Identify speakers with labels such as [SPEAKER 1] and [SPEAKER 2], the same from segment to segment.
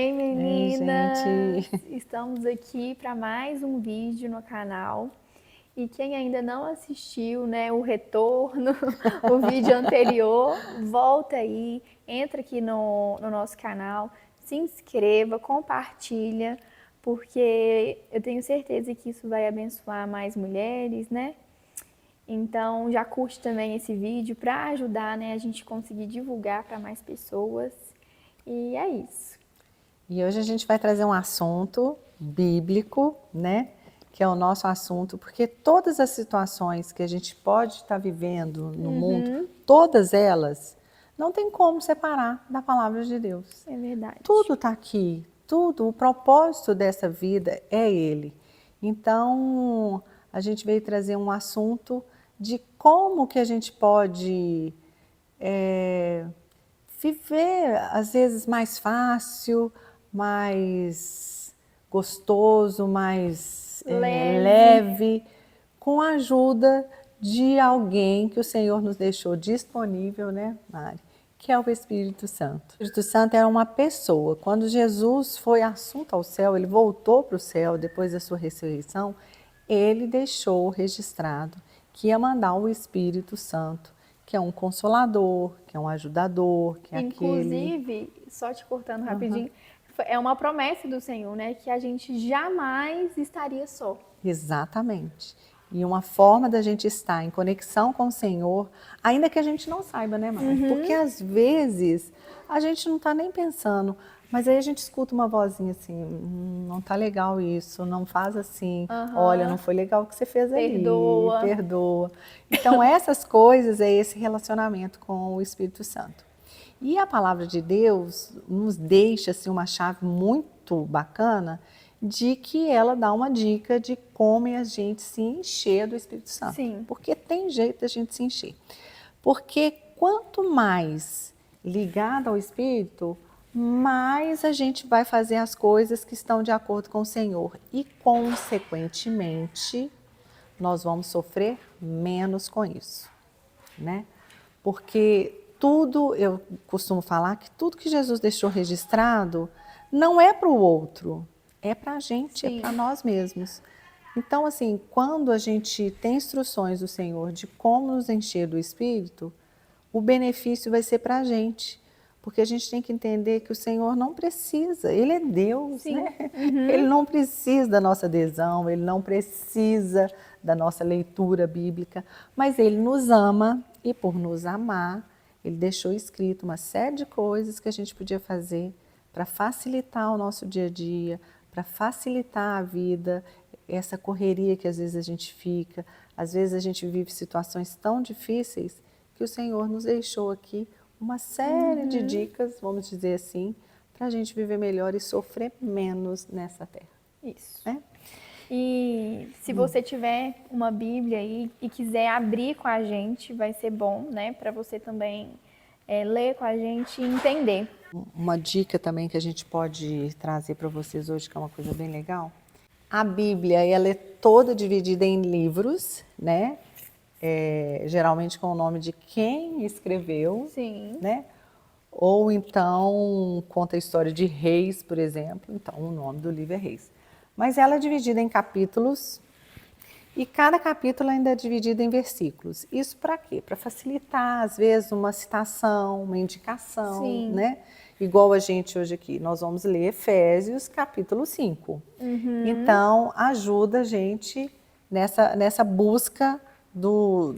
[SPEAKER 1] Ei,
[SPEAKER 2] Ei,
[SPEAKER 1] meninas!
[SPEAKER 2] gente.
[SPEAKER 1] Estamos aqui para mais um vídeo no canal. E quem ainda não assistiu, né, o retorno, o vídeo anterior, volta aí, entra aqui no nosso canal, se inscreva, compartilha, porque eu tenho certeza que isso vai abençoar mais mulheres, né? Então já curte também esse vídeo para ajudar, né, a gente conseguir divulgar para mais pessoas. E é isso.
[SPEAKER 2] E hoje a gente vai trazer um assunto bíblico, né? Que é o nosso assunto, porque todas as situações que a gente pode estar vivendo no mundo, todas elas, não tem como separar da palavra de Deus.
[SPEAKER 1] É verdade.
[SPEAKER 2] Tudo está aqui, tudo, o propósito dessa vida é Ele. Então, a gente veio trazer um assunto de como que a gente pode viver, às vezes, mais fácil, mais gostoso, mais leve, com a ajuda de alguém que o Senhor nos deixou disponível, né, Mari? Que é o Espírito Santo. O Espírito Santo era uma pessoa. Quando Jesus foi assunto ao céu, ele voltou para o céu depois da sua ressurreição, ele deixou registrado que ia mandar o Espírito Santo, que é um consolador, que é um ajudador, que é aquele...
[SPEAKER 1] Inclusive, só te cortando rapidinho, é uma promessa do Senhor, né? Que a gente jamais estaria só.
[SPEAKER 2] Exatamente. E uma forma da gente estar em conexão com o Senhor, ainda que a gente não saiba, né, Mari? Porque às vezes a gente não está nem pensando, mas aí a gente escuta uma vozinha assim, não tá legal isso, não faz assim, olha, não foi legal o que você fez ali,
[SPEAKER 1] Perdoa.
[SPEAKER 2] perdoa. Então essas coisas é esse relacionamento com o Espírito Santo. E a palavra de Deus nos deixa assim, uma chave muito bacana de que ela dá uma dica de como a gente se encher do Espírito Santo.
[SPEAKER 1] Sim.
[SPEAKER 2] Porque tem jeito da gente se encher. Porque quanto mais ligado ao Espírito, mais a gente vai fazer as coisas que estão de acordo com o Senhor. E, consequentemente, nós vamos sofrer menos com isso, né? Porque tudo, eu costumo falar que tudo que Jesus deixou registrado não é para o outro, é para a gente, é para nós mesmos. Então, assim, quando a gente tem instruções do Senhor de como nos encher do Espírito, o benefício vai ser para a gente. Porque a gente tem que entender que o Senhor não precisa, Ele é Deus, né? Ele não precisa da nossa adesão, Ele não precisa da nossa leitura bíblica, mas Ele nos ama e por nos amar, Ele deixou escrito uma série de coisas que a gente podia fazer para facilitar o nosso dia a dia, para facilitar a vida, essa correria que às vezes a gente fica, às vezes a gente vive situações tão difíceis que o Senhor nos deixou aqui uma série de dicas, vamos dizer assim, para a gente viver melhor e sofrer menos nessa terra.
[SPEAKER 1] Isso.
[SPEAKER 2] Né?
[SPEAKER 1] E se você tiver uma Bíblia aí e quiser abrir com a gente, vai ser bom, né? Para você também ler com a gente e entender.
[SPEAKER 2] Uma dica também que a gente pode trazer para vocês hoje, que é uma coisa bem legal. A Bíblia, ela é toda dividida em livros, né? Geralmente com o nome de quem escreveu,
[SPEAKER 1] Sim.
[SPEAKER 2] né? Ou então conta a história de reis, por exemplo. Então o nome do livro é Reis. Mas ela é dividida em capítulos e cada capítulo ainda é dividido em versículos. Isso para quê? Para facilitar, às vezes, uma citação, uma indicação, né? Igual a gente hoje aqui, nós vamos ler Efésios capítulo 5. Então, ajuda a gente nessa busca do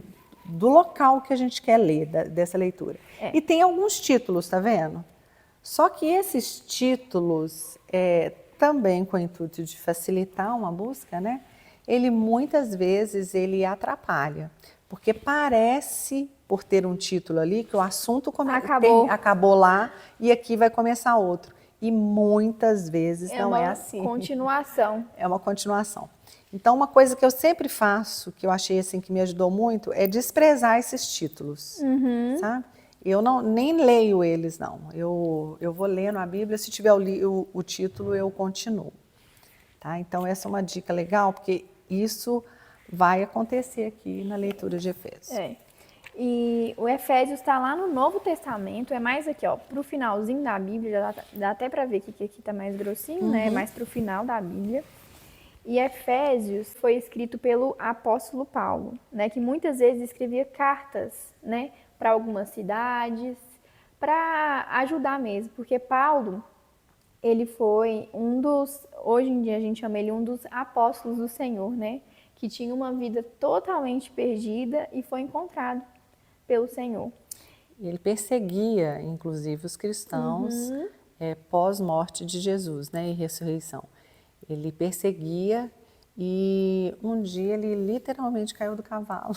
[SPEAKER 2] local que a gente quer ler, dessa leitura. E tem alguns títulos, tá vendo? Só que esses títulos, também com o intuito de facilitar uma busca, né? Ele muitas vezes ele atrapalha, porque parece, por ter um título ali, que o assunto acabou lá e aqui vai começar outro. E muitas vezes não é assim.
[SPEAKER 1] Continuação.
[SPEAKER 2] É uma continuação. Então, uma coisa que eu sempre faço, que eu achei assim que me ajudou muito, é desprezar esses títulos, sabe? Eu nem leio eles, não. Eu vou lendo a Bíblia, se tiver o título, eu continuo. Tá? Então, essa é uma dica legal, porque isso vai acontecer aqui na leitura de Efésios.
[SPEAKER 1] E o Efésios está lá no Novo Testamento, é mais aqui, ó, pro finalzinho da Bíblia, dá até para ver que aqui tá mais grossinho, né? É mais pro final da Bíblia. E Efésios foi escrito pelo apóstolo Paulo, né? Que muitas vezes escrevia cartas, né? Para algumas cidades, para ajudar mesmo, porque Paulo, ele foi hoje em dia a gente chama ele um dos apóstolos do Senhor, né? Que tinha uma vida totalmente perdida e foi encontrado pelo Senhor.
[SPEAKER 2] Ele perseguia, inclusive, os cristãos pós-morte de Jesus, né, e ressurreição. Ele perseguia e um dia ele literalmente caiu do cavalo.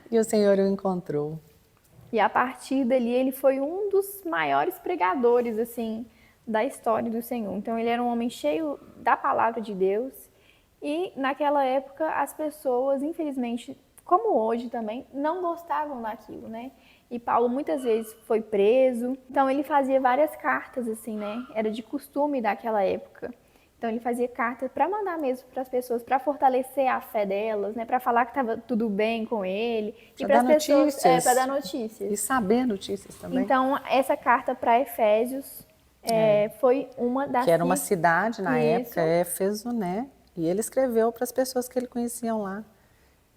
[SPEAKER 2] E o Senhor o encontrou.
[SPEAKER 1] E a partir dali ele foi um dos maiores pregadores assim da história do Senhor. Então ele era um homem cheio da palavra de Deus. E naquela época as pessoas, infelizmente, como hoje também, não gostavam daquilo, né? E Paulo muitas vezes foi preso. Então ele fazia várias cartas assim, né? Era de costume daquela época. Então ele fazia cartas para mandar mesmo para as pessoas, para fortalecer a fé delas, né? Para falar que estava tudo bem com ele e para as pessoas, para dar notícias.
[SPEAKER 2] E saber notícias também.
[SPEAKER 1] Então essa carta para Efésios foi uma das
[SPEAKER 2] que era uma cidade na época, Éfeso, né? E ele escreveu para as pessoas que ele conheciam lá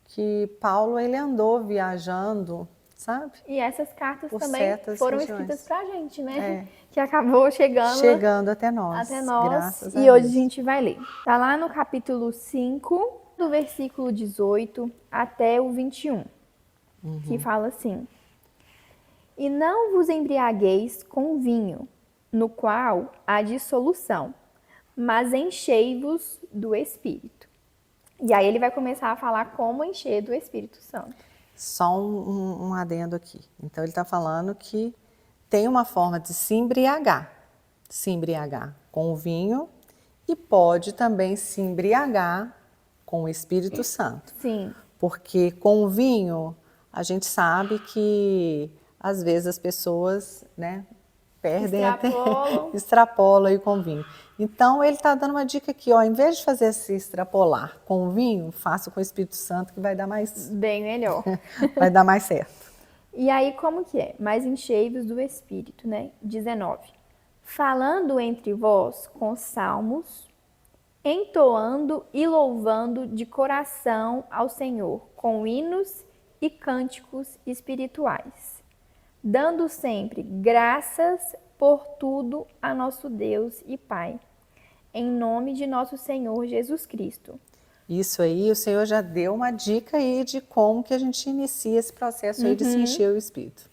[SPEAKER 2] que Paulo ele andou viajando, sabe?
[SPEAKER 1] E essas cartas
[SPEAKER 2] por
[SPEAKER 1] também foram
[SPEAKER 2] regiões.
[SPEAKER 1] escritas para a gente, né? Que acabou chegando
[SPEAKER 2] até nós. Graças
[SPEAKER 1] e
[SPEAKER 2] a
[SPEAKER 1] hoje
[SPEAKER 2] Deus.
[SPEAKER 1] a gente vai ler. Tá lá no capítulo 5, do versículo 18 até o 21, que fala assim: E não vos embriagueis com vinho, no qual há dissolução, mas enchei-vos do Espírito. E aí ele vai começar a falar como encher do Espírito Santo.
[SPEAKER 2] Só um adendo aqui. Então ele está falando que tem uma forma de se embriagar com o vinho e pode também se embriagar com o Espírito Santo.
[SPEAKER 1] Sim.
[SPEAKER 2] Porque com o vinho a gente sabe que às vezes as pessoas, né, perdem extrapolam aí com o vinho. Então ele está dando uma dica aqui, ó, em vez de fazer se extrapolar com o vinho, faça com o Espírito Santo que vai dar mais
[SPEAKER 1] bem melhor.
[SPEAKER 2] vai dar mais certo.
[SPEAKER 1] E aí como que é? Mas enchei-vos do Espírito, né? 19. Falando entre vós com salmos, entoando e louvando de coração ao Senhor, com hinos e cânticos espirituais, dando sempre graças por tudo a nosso Deus e Pai, em nome de nosso Senhor Jesus Cristo.
[SPEAKER 2] Isso aí, o Senhor já deu uma dica aí de como que a gente inicia esse processo aí de se encher o Espírito.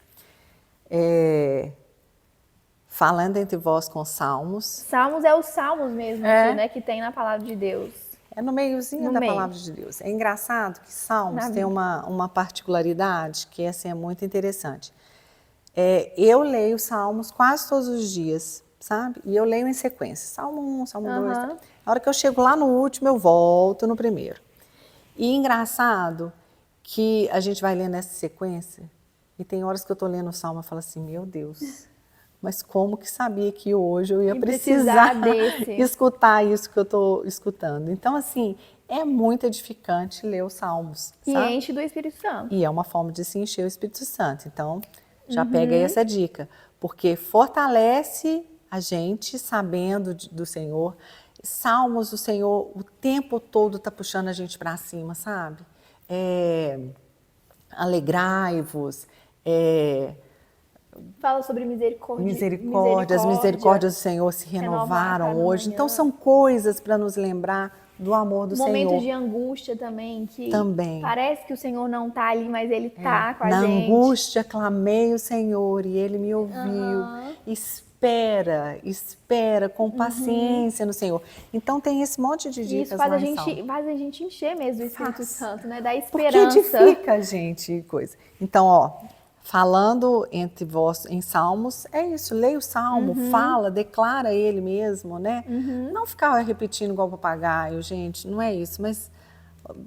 [SPEAKER 2] Falando entre vós com salmos.
[SPEAKER 1] Salmos é os salmos mesmo, né, que tem na palavra de Deus.
[SPEAKER 2] É no meiozinho da palavra de Deus. É engraçado que salmos tem uma particularidade que assim, é muito interessante. Eu leio salmos quase todos os dias, sabe? E eu leio em sequência. Salmo 1, Salmo 2. Na hora que eu chego lá no último, eu volto no primeiro. E engraçado que a gente vai lendo essa sequência e tem horas que eu estou lendo o salmo e falo assim, meu Deus, mas como que sabia que hoje eu ia precisar escutar isso que eu estou escutando? Então, assim, é muito edificante ler os salmos,
[SPEAKER 1] e
[SPEAKER 2] sabe?
[SPEAKER 1] enche do Espírito Santo.
[SPEAKER 2] E é uma forma de se encher o Espírito Santo. Então, já pega aí essa dica, porque fortalece a gente sabendo do Senhor. Salmos, o Senhor o tempo todo está puxando a gente para cima, sabe? Alegrai-vos.
[SPEAKER 1] Fala sobre misericórdia.
[SPEAKER 2] As misericórdias do Senhor se renovaram hoje. Então são coisas para nos lembrar do amor do Senhor.
[SPEAKER 1] Momentos de angústia também, que parece que o Senhor não está ali, mas Ele está com a gente.
[SPEAKER 2] Na angústia clamei o Senhor e Ele me ouviu. Espera com paciência no Senhor. Então tem esse monte de dicas.
[SPEAKER 1] Isso faz a gente encher mesmo do Espírito Santo, né? Da esperança.
[SPEAKER 2] Porque edifica a gente coisa. Então, ó, falando entre vós em salmos, é isso, leia o salmo, fala, declara ele mesmo, né? Não ficar repetindo igual papagaio, gente, não é isso, mas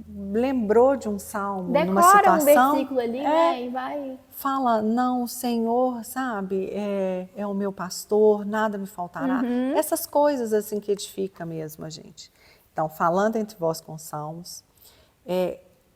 [SPEAKER 2] lembrou de um salmo, numa situação,
[SPEAKER 1] decora um versículo ali, né, e vai...
[SPEAKER 2] Fala, não, o Senhor, sabe, é o meu pastor, nada me faltará. Essas coisas assim que edifica mesmo a gente. Então, falando entre vós com salmos,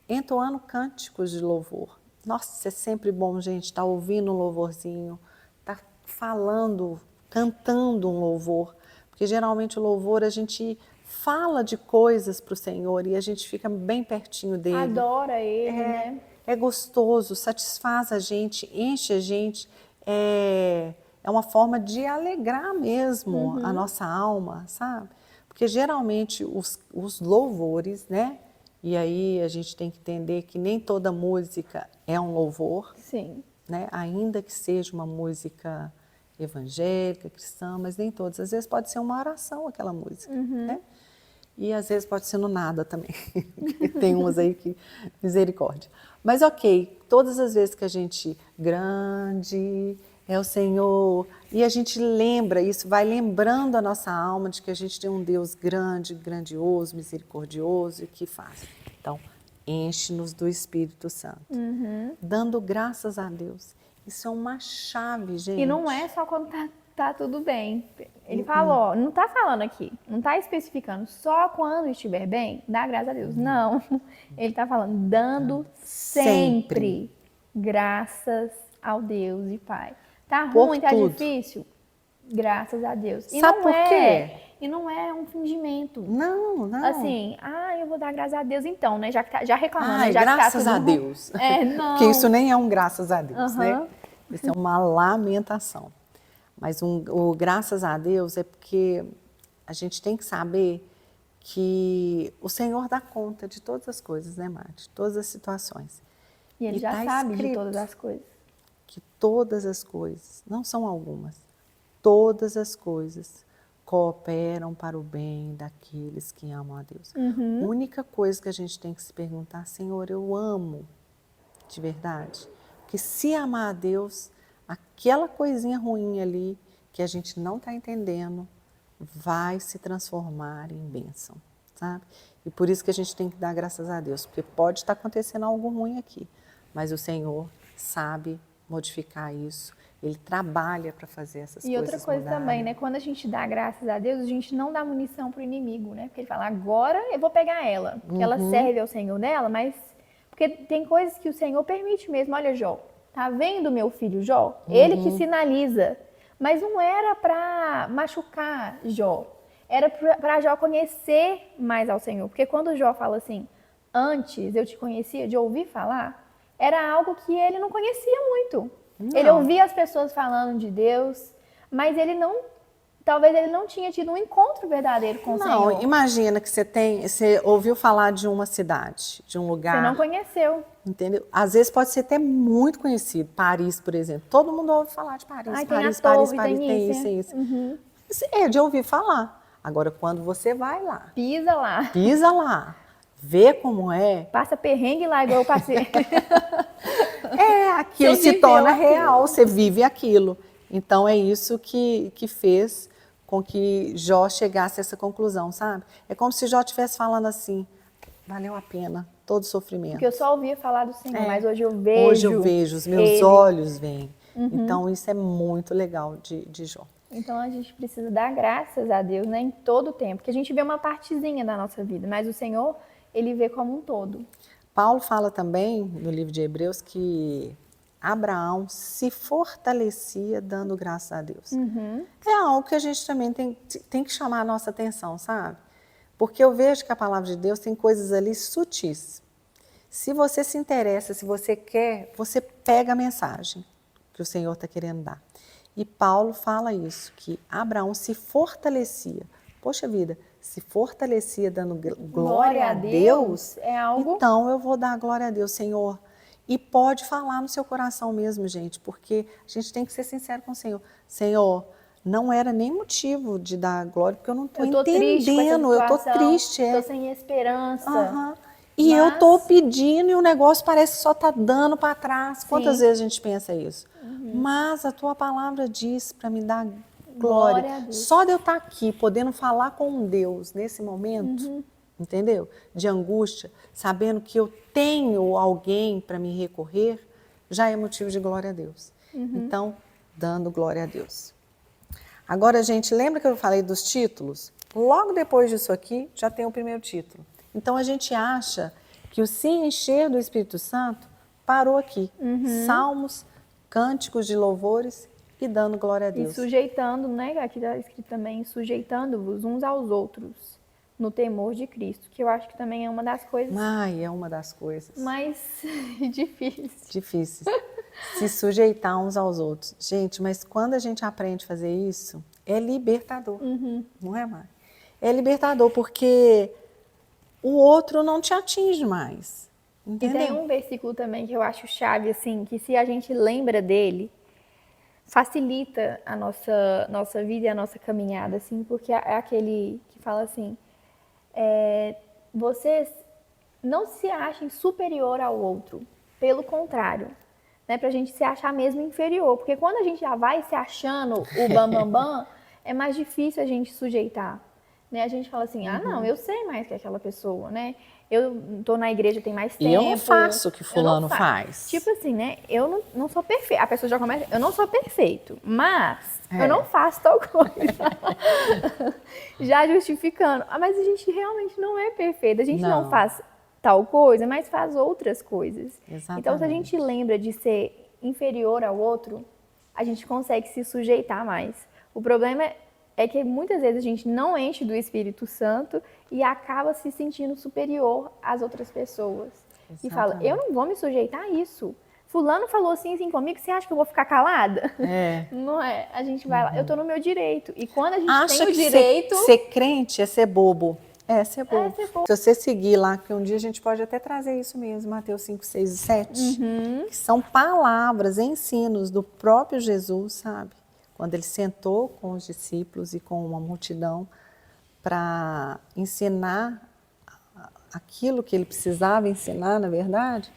[SPEAKER 2] entoando cânticos de louvor. Nossa, é sempre bom, gente, estar ouvindo um louvorzinho, estar falando, cantando um louvor, porque geralmente o louvor a gente fala de coisas para o Senhor e a gente fica bem pertinho dele.
[SPEAKER 1] Adora ele, né?
[SPEAKER 2] É gostoso, satisfaz a gente, enche a gente, é uma forma de alegrar mesmo a nossa alma, sabe? Porque geralmente os louvores, né? E aí a gente tem que entender que nem toda música é um louvor,
[SPEAKER 1] Sim.
[SPEAKER 2] né? Ainda que seja uma música evangélica, cristã, mas nem todas. Às vezes pode ser uma oração aquela música, né? E às vezes pode ser no nada também. Tem umas aí que, misericórdia. Mas ok, todas as vezes que a gente, grande é o Senhor, e a gente lembra isso, vai lembrando a nossa alma de que a gente tem um Deus grande, grandioso, misericordioso e que faz. Então, enche-nos do Espírito Santo, dando graças a Deus. Isso é uma chave, gente.
[SPEAKER 1] E não é só quando tá tudo bem. Ele falou, não tá falando aqui, não tá especificando só quando estiver bem, dá graças a Deus. Não. Ele tá falando, dando sempre graças ao Deus e Pai. Tá ruim, tá difícil? Graças a Deus. E
[SPEAKER 2] sabe por quê?
[SPEAKER 1] E não é um fingimento.
[SPEAKER 2] Não, não.
[SPEAKER 1] Assim, eu vou dar graças a Deus então, né? Já que já reclamando,
[SPEAKER 2] Ai,
[SPEAKER 1] já
[SPEAKER 2] graças
[SPEAKER 1] que tá tudo
[SPEAKER 2] a Deus.
[SPEAKER 1] não.
[SPEAKER 2] Porque isso nem é um graças a Deus, né? Isso é uma lamentação. Mas o graças a Deus é porque a gente tem que saber que o Senhor dá conta de todas as coisas, né, Marte? Todas as situações.
[SPEAKER 1] E ele já sabe de todas as coisas.
[SPEAKER 2] Que todas as coisas, não são algumas, todas as coisas cooperam para o bem daqueles que amam a Deus. A única coisa que a gente tem que se perguntar, Senhor, eu amo de verdade? Porque se amar a Deus, aquela coisinha ruim ali que a gente não está entendendo vai se transformar em bênção, sabe? E por isso que a gente tem que dar graças a Deus, porque pode estar acontecendo algo ruim aqui, mas o Senhor sabe modificar isso, Ele trabalha para fazer essas coisas.
[SPEAKER 1] E outra coisa
[SPEAKER 2] mudarem.
[SPEAKER 1] também, né? Quando a gente dá graças a Deus, a gente não dá munição pro inimigo, né? Porque ele fala, agora eu vou pegar ela, porque ela serve ao Senhor dela, mas porque tem coisas que o Senhor permite mesmo. Olha, Jó, tá vendo meu filho Jó? Ele que sinaliza, mas não era para machucar Jó, era para Jó conhecer mais ao Senhor, porque quando Jó fala assim, antes eu te conhecia de ouvir falar, era algo que ele não conhecia muito. Não. Ele ouvia as pessoas falando de Deus, mas ele não, talvez ele não tinha tido um encontro verdadeiro com o Senhor.
[SPEAKER 2] Não, imagina que você ouviu falar de uma cidade, de um lugar.
[SPEAKER 1] Você não conheceu.
[SPEAKER 2] Entendeu? Às vezes pode ser até muito conhecido. Paris, por exemplo. Todo mundo ouve falar de Paris.
[SPEAKER 1] Ai,
[SPEAKER 2] Paris,
[SPEAKER 1] tem a
[SPEAKER 2] Paris,
[SPEAKER 1] torre,
[SPEAKER 2] Paris,
[SPEAKER 1] tem isso,
[SPEAKER 2] tem isso. É de ouvir falar. Agora, quando você vai lá,
[SPEAKER 1] Pisa lá,
[SPEAKER 2] vê como é.
[SPEAKER 1] Passa perrengue lá, igual eu passei.
[SPEAKER 2] Aquilo se torna real, você vive aquilo. Então, é isso que fez com que Jó chegasse a essa conclusão, sabe? É como se Jó estivesse falando assim, valeu a pena todo o sofrimento.
[SPEAKER 1] Porque eu só ouvia falar do Senhor, mas hoje eu vejo.
[SPEAKER 2] Hoje eu vejo, os meus olhos veem. Então, isso é muito legal de Jó.
[SPEAKER 1] Então, a gente precisa dar graças a Deus, né, em todo o tempo. Porque a gente vê uma partezinha da nossa vida, mas o Senhor, Ele vê como um todo.
[SPEAKER 2] Paulo fala também, no livro de Hebreus, que Abraão se fortalecia dando graças a Deus. É algo que a gente também tem que chamar a nossa atenção, sabe? Porque eu vejo que a palavra de Deus tem coisas ali sutis. Se você se interessa, se você quer, você pega a mensagem que o Senhor está querendo dar. E Paulo fala isso, que Abraão se fortalecia. Poxa vida, se fortalecia dando glória a Deus,
[SPEAKER 1] é algo...
[SPEAKER 2] Então eu vou dar glória a Deus, Senhor. E pode falar no seu coração mesmo, gente, porque a gente tem que ser sincero com o Senhor. Senhor, não era nem motivo de dar glória, porque eu não estou entendendo, eu estou triste.
[SPEAKER 1] Estou sem esperança.
[SPEAKER 2] E eu estou pedindo e o negócio parece que só está dando para trás. Quantas vezes a gente pensa isso? Mas a tua palavra diz para me dar glória. Só de eu estar aqui, podendo falar com Deus nesse momento, entendeu? De angústia, sabendo que eu tenho alguém para me recorrer, já é motivo de glória a Deus. Então, dando glória a Deus. Agora, gente, lembra que eu falei dos títulos? Logo depois disso aqui, já tem o primeiro título. Então, a gente acha que o se encher do Espírito Santo parou aqui. Salmos, cânticos de louvores e dando glória a
[SPEAKER 1] E
[SPEAKER 2] Deus.
[SPEAKER 1] sujeitando, né? Aqui está escrito também, sujeitando-vos uns aos outros no temor de Cristo, que eu acho que também é uma das coisas
[SPEAKER 2] Ai, é uma das coisas
[SPEAKER 1] mais difíceis.
[SPEAKER 2] difíceis. Se sujeitar uns aos outros. Gente, mas quando a gente aprende a fazer isso, é libertador. Não é, Mari? É libertador porque o outro não te atinge mais.
[SPEAKER 1] E
[SPEAKER 2] Entendeu?
[SPEAKER 1] tem um versículo também que eu acho chave, assim, que se a gente lembra dele, facilita a nossa vida e a nossa caminhada, assim, porque é aquele que fala assim, vocês não se achem superior ao outro, pelo contrário, né, pra gente se achar mesmo inferior, porque quando a gente já vai se achando o bambambam, é mais difícil a gente sujeitar, né, a gente fala assim, não, eu sei mais que aquela pessoa, né, eu tô na igreja tem mais tempo.
[SPEAKER 2] E eu não faço o que
[SPEAKER 1] eu não
[SPEAKER 2] fulano
[SPEAKER 1] faço.
[SPEAKER 2] faz.
[SPEAKER 1] Tipo assim, né, eu não sou perfeito, a pessoa já começa, eu não sou perfeito, mas eu não faço tal coisa. Já justificando. Mas a gente realmente não é perfeito, a gente não faz tal coisa, mas faz outras coisas.
[SPEAKER 2] Exatamente.
[SPEAKER 1] Então, se a gente lembra de ser inferior ao outro, a gente consegue se sujeitar mais. O problema é que muitas vezes a gente não enche do Espírito Santo e acaba se sentindo superior às outras pessoas.
[SPEAKER 2] Exatamente.
[SPEAKER 1] E fala, eu não vou me sujeitar a isso. Fulano falou assim comigo, você acha que eu vou ficar calada? Não é. A gente vai lá, eu tô no meu direito. E quando a gente tem o direito...
[SPEAKER 2] Ser crente é ser bobo. É ser bobo. Se você seguir lá, que um dia a gente pode até trazer isso mesmo, Mateus 5, 6 e 7, que são palavras, ensinos do próprio Jesus, sabe? Quando ele sentou com os discípulos e com uma multidão para ensinar aquilo que ele precisava ensinar, na verdade,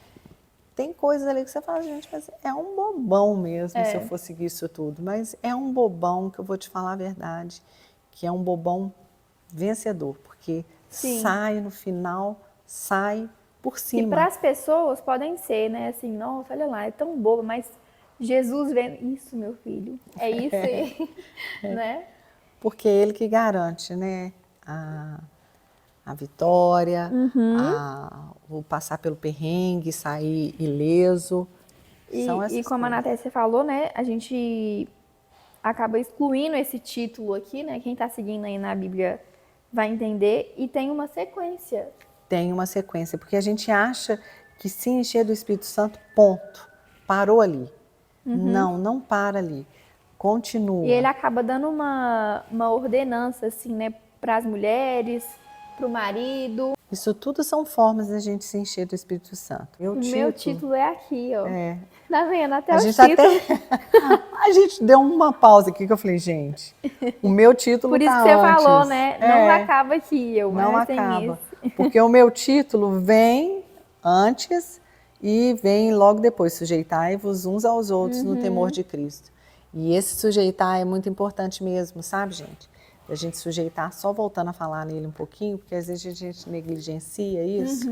[SPEAKER 2] tem coisas ali que você fala, gente, mas é um bobão mesmo se eu for seguir isso tudo. Mas é um bobão que eu vou te falar a verdade, que é um bobão vencedor, porque sai no final, sai por cima.
[SPEAKER 1] E para as pessoas podem ser, né? Assim, nossa, olha lá, é tão boba, mas Jesus vendo isso, meu filho, é isso aí, né?
[SPEAKER 2] Porque é ele que garante, né? A vitória, o passar pelo perrengue, sair ileso.
[SPEAKER 1] E como a Natécia falou, né? A gente acaba excluindo esse título aqui, né? Quem está seguindo aí na Bíblia vai entender. E tem uma sequência.
[SPEAKER 2] Tem uma sequência, porque a gente acha que se encher do Espírito Santo, ponto. Parou ali. Não, não para ali. Continua.
[SPEAKER 1] E ele acaba dando uma ordenança, assim, né? Para as mulheres, para o marido.
[SPEAKER 2] Isso tudo são formas da gente se encher do Espírito Santo.
[SPEAKER 1] O meu título é aqui, ó. Tá vendo? Até
[SPEAKER 2] a
[SPEAKER 1] o
[SPEAKER 2] gente
[SPEAKER 1] título.
[SPEAKER 2] A gente deu uma pausa aqui que eu falei, gente, o meu título
[SPEAKER 1] Por isso
[SPEAKER 2] tá
[SPEAKER 1] que você
[SPEAKER 2] antes.
[SPEAKER 1] falou, né? Não acaba aqui.
[SPEAKER 2] Não acaba. Porque o meu título vem antes e vem logo depois. Sujeitai-vos uns aos outros no temor de Cristo. E esse sujeitar é muito importante mesmo, sabe, gente? A gente sujeitar, só voltando a falar nele um pouquinho, porque às vezes a gente negligencia isso.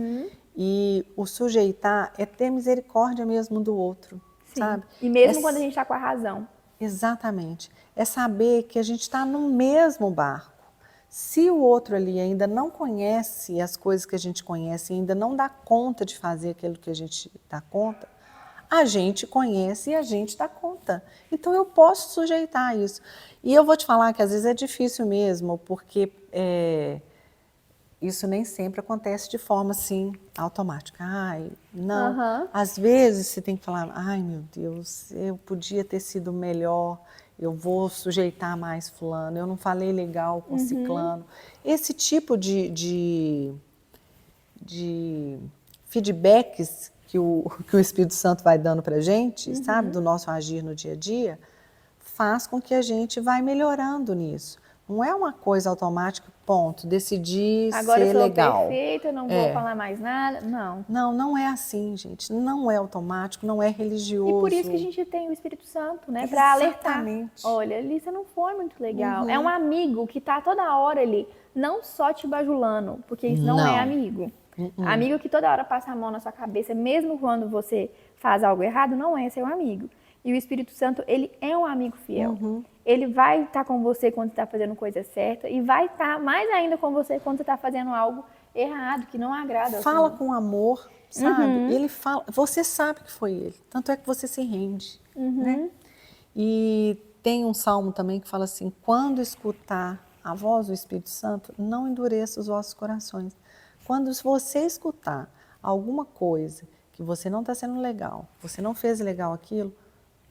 [SPEAKER 2] E o sujeitar é ter misericórdia mesmo do outro, sabe?
[SPEAKER 1] E mesmo quando a gente está com a razão.
[SPEAKER 2] Exatamente. É saber que a gente está no mesmo barco. Se o outro ali ainda não conhece as coisas que a gente conhece, ainda não dá conta de fazer aquilo que a gente dá conta, a gente conhece e a gente dá conta. Então eu posso sujeitar a isso. E eu vou te falar que às vezes é difícil mesmo, porque isso nem sempre acontece de forma assim automática. Ai, não. Às vezes você tem que falar, ai meu Deus, eu podia ter sido melhor, eu vou sujeitar mais fulano, eu não falei legal com ciclano. Esse tipo de feedbacks que o Espírito Santo vai dando pra gente, sabe, do nosso agir no dia a dia, faz com que a gente vai melhorando nisso. Não é uma coisa automática, ponto, decidir
[SPEAKER 1] agora
[SPEAKER 2] ser legal.
[SPEAKER 1] Agora sou perfeita, não vou falar mais nada, não.
[SPEAKER 2] Não é assim, gente, não é automático, não é religioso.
[SPEAKER 1] E por isso que a gente tem o Espírito Santo, né, para alertar. Olha, ali você não foi muito legal. É um amigo que tá toda hora ali, não só te bajulando, porque isso não é amigo. Amigo que toda hora passa a mão na sua cabeça, mesmo quando você faz algo errado, não é seu amigo. E o Espírito Santo, ele é um amigo fiel. Ele vai estar com você quando você está fazendo coisa certa e vai estar mais ainda com você quando você está fazendo algo errado, que não agrada ao
[SPEAKER 2] Fala
[SPEAKER 1] Senhor.
[SPEAKER 2] com amor, sabe? Ele fala, você sabe que foi ele, tanto é que você se rende, né? E tem um salmo também que fala assim: quando escutar a voz do Espírito Santo, não endureça os vossos corações. Quando você escutar alguma coisa que você não está sendo legal, você não fez legal aquilo,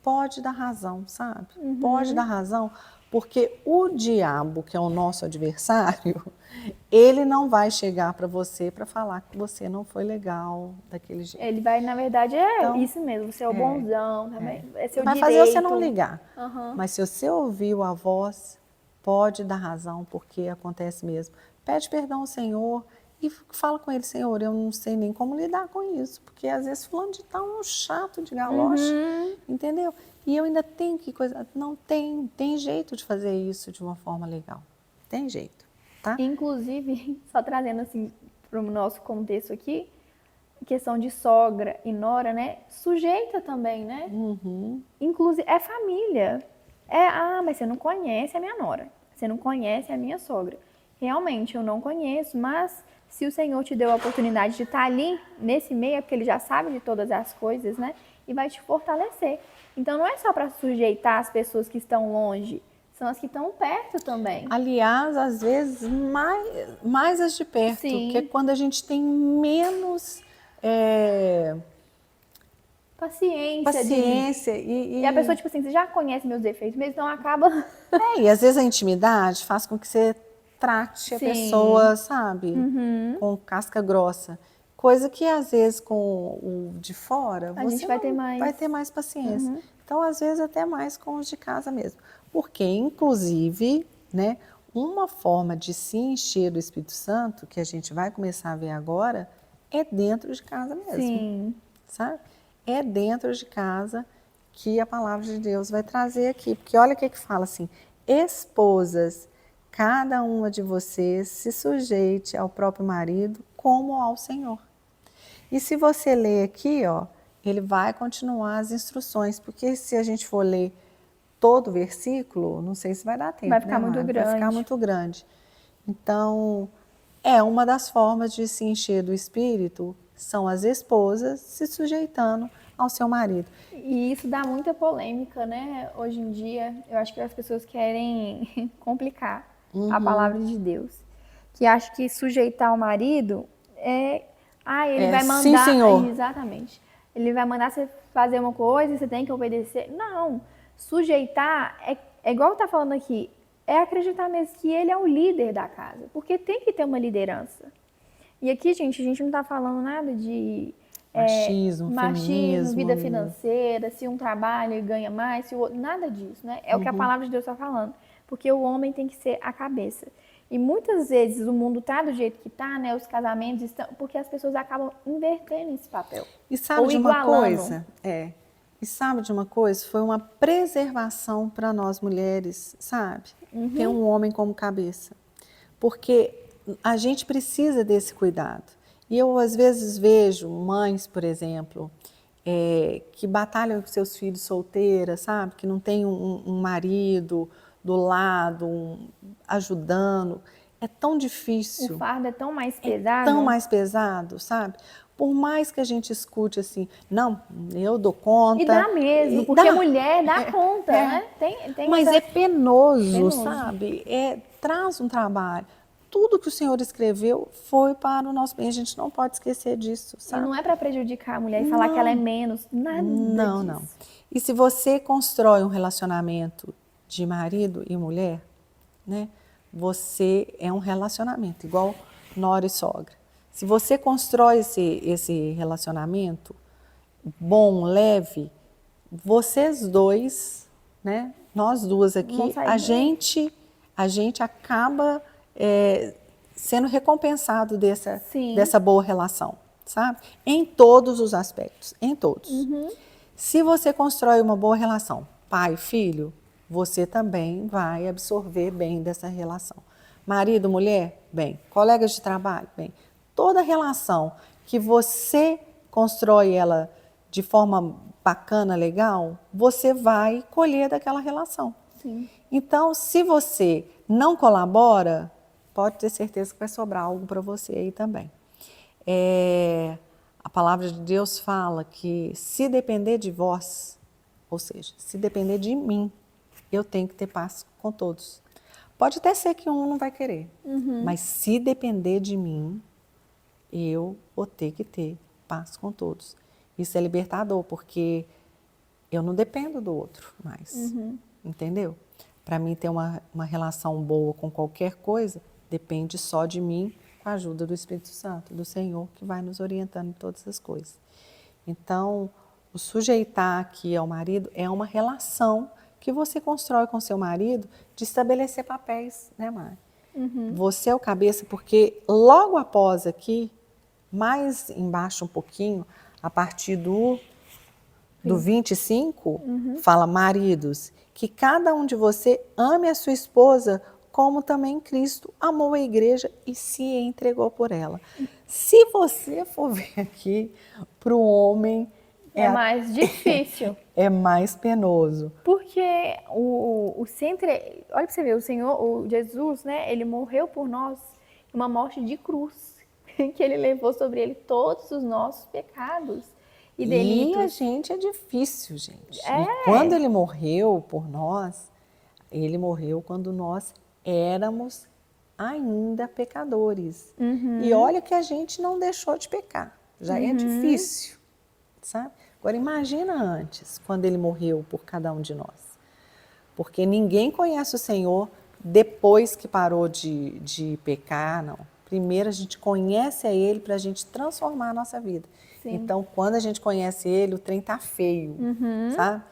[SPEAKER 2] pode dar razão, sabe? Pode dar razão, porque o diabo, que é o nosso adversário, ele não vai chegar para você para falar que você não foi legal daquele jeito.
[SPEAKER 1] Ele vai, na verdade,
[SPEAKER 2] Então,
[SPEAKER 1] isso mesmo, você é o bonzão, também, é seu
[SPEAKER 2] vai
[SPEAKER 1] direito.
[SPEAKER 2] fazer você não ligar.
[SPEAKER 1] Aham.
[SPEAKER 2] Mas se você ouviu a voz, pode dar razão, porque acontece mesmo. Pede perdão ao Senhor e fala com ele: Senhor, eu não sei nem como lidar com isso, porque às vezes fulano de tal é um chato de galocha, entendeu? E eu ainda tenho que coisa. Não tem jeito de fazer isso de uma forma legal. Tem jeito, tá?
[SPEAKER 1] Inclusive, só trazendo assim para o nosso contexto aqui, questão de sogra e nora, né? Sujeita também, né? Inclusive, é família. Mas você não conhece a minha nora. Você não conhece a minha sogra. Realmente, eu não conheço, mas se o Senhor te deu a oportunidade de estar ali, nesse meio, é porque Ele já sabe de todas as coisas, né? E vai te fortalecer. Então, não é só para sujeitar as pessoas que estão longe, são as que estão perto também.
[SPEAKER 2] Aliás, às vezes, mais as de perto,
[SPEAKER 1] Sim.
[SPEAKER 2] que é quando a gente tem menos paciência.
[SPEAKER 1] E a pessoa, tipo assim, você já conhece meus defeitos, mas então acaba...
[SPEAKER 2] E às vezes a intimidade faz com que você trate a
[SPEAKER 1] Sim.
[SPEAKER 2] pessoa, sabe, com casca grossa. Coisa que às vezes com o de fora,
[SPEAKER 1] A
[SPEAKER 2] você
[SPEAKER 1] gente vai
[SPEAKER 2] não
[SPEAKER 1] ter mais.
[SPEAKER 2] vai ter mais paciência. Então, às vezes, até mais com os de casa mesmo. Porque, inclusive, né, uma forma de se encher do Espírito Santo, que a gente vai começar a ver agora, é dentro de casa mesmo.
[SPEAKER 1] Sim.
[SPEAKER 2] Sabe? É dentro de casa que a palavra de Deus vai trazer aqui. Porque olha o que fala assim: esposas, cada uma de vocês se sujeite ao próprio marido como ao Senhor. E se você ler aqui, ó, ele vai continuar as instruções, porque se a gente for ler todo o versículo, não sei se vai dar tempo,
[SPEAKER 1] Vai ficar
[SPEAKER 2] né,
[SPEAKER 1] muito
[SPEAKER 2] Mari?
[SPEAKER 1] grande.
[SPEAKER 2] Vai ficar muito grande. Então, é uma das formas de se encher do Espírito, são as esposas se sujeitando ao seu marido.
[SPEAKER 1] E isso dá muita polêmica, né? Hoje em dia, eu acho que as pessoas querem complicar a palavra de Deus. Que acha que sujeitar o marido ele vai mandar...
[SPEAKER 2] sim, senhor.
[SPEAKER 1] Exatamente. Ele vai mandar você fazer uma coisa e você tem que obedecer. Não. Sujeitar é igual tá falando aqui, é acreditar mesmo que ele é o líder da casa. Porque tem que ter uma liderança. E aqui, gente, a gente não tá falando nada de...
[SPEAKER 2] Machismo, feminismo,
[SPEAKER 1] vida financeira, se um trabalha e ganha mais, se o outro, nada disso, né? É o que a palavra de Deus está falando. Porque o homem tem que ser a cabeça. E muitas vezes o mundo tá do jeito que tá, né? Os casamentos estão... Porque as pessoas acabam invertendo esse papel.
[SPEAKER 2] E sabe de uma coisa? E sabe de uma coisa? Foi uma preservação para nós mulheres, sabe? Ter um homem como cabeça. Porque a gente precisa desse cuidado. E eu, às vezes, vejo mães, por exemplo, que batalham com seus filhos solteiras, sabe? Que não tem um marido do lado, ajudando. É tão difícil.
[SPEAKER 1] O fardo é tão mais pesado.
[SPEAKER 2] Tão mais pesado, sabe? Por mais que a gente escute assim, não, eu dou conta.
[SPEAKER 1] E dá mesmo, porque a mulher dá conta, né?
[SPEAKER 2] Mas é penoso, sabe? Traz um trabalho. Tudo que o Senhor escreveu foi para o nosso bem. A gente não pode esquecer disso, sabe?
[SPEAKER 1] E não é para prejudicar a mulher e falar que ela é menos, nada disso.
[SPEAKER 2] Não. E se você constrói um relacionamento de marido e mulher, né? Você é um relacionamento, igual nora e sogra. Se você constrói esse relacionamento bom, leve, vocês dois, né? Nós duas aqui, a gente acaba sendo recompensado dessa boa relação, sabe? Em todos os aspectos, em todos. Se você constrói uma boa relação, pai, filho, você também vai absorver bem dessa relação. Marido, mulher, bem. Colegas de trabalho, bem. Toda relação que você constrói ela de forma bacana, legal, você vai colher daquela relação.
[SPEAKER 1] Sim.
[SPEAKER 2] Então, se você não colabora, pode ter certeza que vai sobrar algo para você aí também. A palavra de Deus fala que se depender de vós, ou seja, se depender de mim, eu tenho que ter paz com todos. Pode até ser que um não vai querer, mas se depender de mim, eu vou ter que ter paz com todos. Isso é libertador, porque eu não dependo do outro mais, entendeu? Para mim ter uma relação boa com qualquer coisa, depende só de mim, com a ajuda do Espírito Santo, do Senhor, que vai nos orientando em todas as coisas. Então, o sujeitar aqui ao marido é uma relação que você constrói com seu marido de estabelecer papéis, né, Mari? Você é o cabeça, porque logo após aqui, mais embaixo um pouquinho, a partir do 25, fala, maridos, que cada um de você ame a sua esposa como também Cristo amou a igreja e se entregou por ela. Se você for ver aqui, para o homem
[SPEAKER 1] É mais difícil.
[SPEAKER 2] é mais penoso.
[SPEAKER 1] Porque olha para você ver, o Senhor, o Jesus, né, ele morreu por nós uma morte de cruz, que ele levou sobre ele todos os nossos pecados e delitos.
[SPEAKER 2] E a gente é difícil, gente. E quando ele morreu por nós, ele morreu quando nós éramos ainda pecadores. E olha que a gente não deixou de pecar. Já é difícil, sabe? Agora imagina antes, quando ele morreu por cada um de nós. Porque ninguém conhece o Senhor depois que parou de pecar, não. Primeiro a gente conhece a Ele para a gente transformar a nossa vida. Sim. Então, quando a gente conhece Ele, o trem tá feio, sabe?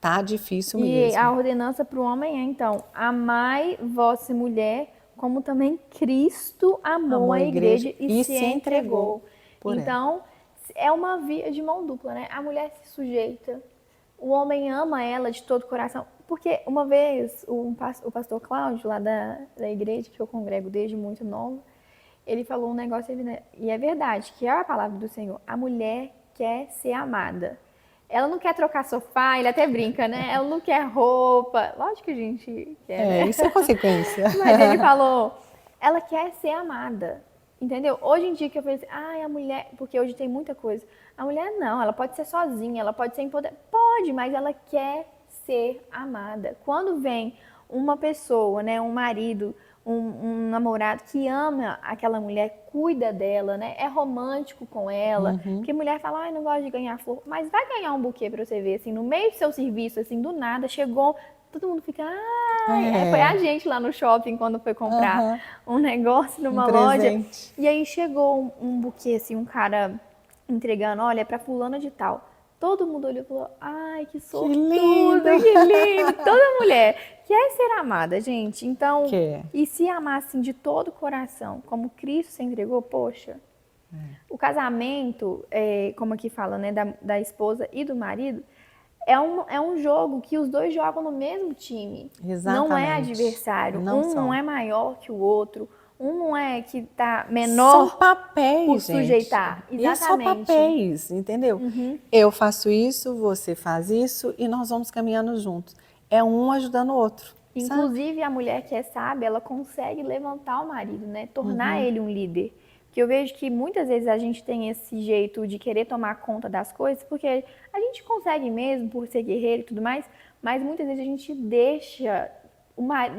[SPEAKER 2] Tá difícil mesmo.
[SPEAKER 1] E a ordenança para o homem é, então, amai vossa mulher como também Cristo amou a igreja e se entregou por ela. Então, é uma via de mão dupla, né? A mulher se sujeita, o homem ama ela de todo o coração. Porque uma vez o pastor Cláudio, lá da igreja que eu congrego desde muito nova, ele falou um negócio, e é verdade, que é a palavra do Senhor. A mulher quer ser amada. Ela não quer trocar sofá, ele até brinca, né? Ela não quer roupa. Lógico que a gente quer, né?
[SPEAKER 2] Isso é consequência.
[SPEAKER 1] Mas ele falou, ela quer ser amada. Entendeu? Hoje em dia que eu falei assim, a mulher, porque hoje tem muita coisa. A mulher não, ela pode ser sozinha, ela pode ser empoderada. Pode, mas ela quer ser amada. Quando vem uma pessoa, né, um marido, um namorado que ama aquela mulher, cuida dela, né, é romântico com ela, porque mulher fala, não gosto de ganhar flor, mas vai ganhar um buquê pra você ver, assim, no meio do seu serviço, assim, do nada, chegou, todo mundo fica, foi a gente lá no shopping quando foi comprar um negócio numa loja, e aí chegou um buquê, assim, um cara entregando, olha, é pra fulana de tal. Todo mundo olhou e falou, ai, que sortudo, que lindo. Toda mulher quer ser amada, gente. Então, e se amar assim de todo o coração, como Cristo se entregou, poxa. O casamento, como aqui fala, né, da esposa e do marido, é um jogo que os dois jogam no mesmo time.
[SPEAKER 2] Exatamente.
[SPEAKER 1] Não é adversário. Não é maior que o outro. Um não é que tá menor.
[SPEAKER 2] São papéis,
[SPEAKER 1] por sujeitar.
[SPEAKER 2] Gente. Exatamente. E são papéis, entendeu? Eu faço isso, você faz isso e nós vamos caminhando juntos. É um ajudando o outro.
[SPEAKER 1] Inclusive,
[SPEAKER 2] sabe?
[SPEAKER 1] A mulher que é sábia, ela consegue levantar o marido, né? Tornar ele um líder. Porque eu vejo que muitas vezes a gente tem esse jeito de querer tomar conta das coisas, porque a gente consegue mesmo, por ser guerreiro e tudo mais, mas muitas vezes a gente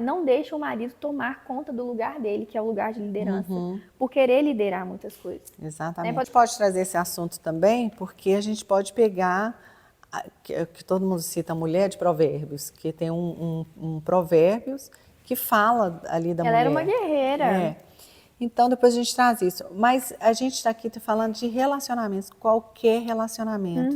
[SPEAKER 1] não deixa o marido tomar conta do lugar dele, que é o lugar de liderança, por querer liderar muitas coisas.
[SPEAKER 2] Exatamente. A gente pode trazer esse assunto também, porque a gente pode pegar, que todo mundo cita a mulher de Provérbios, que tem um Provérbios que fala ali da mulher.
[SPEAKER 1] Ela era uma guerreira.
[SPEAKER 2] Então, depois a gente traz isso. Mas a gente está aqui falando de relacionamentos, qualquer relacionamento,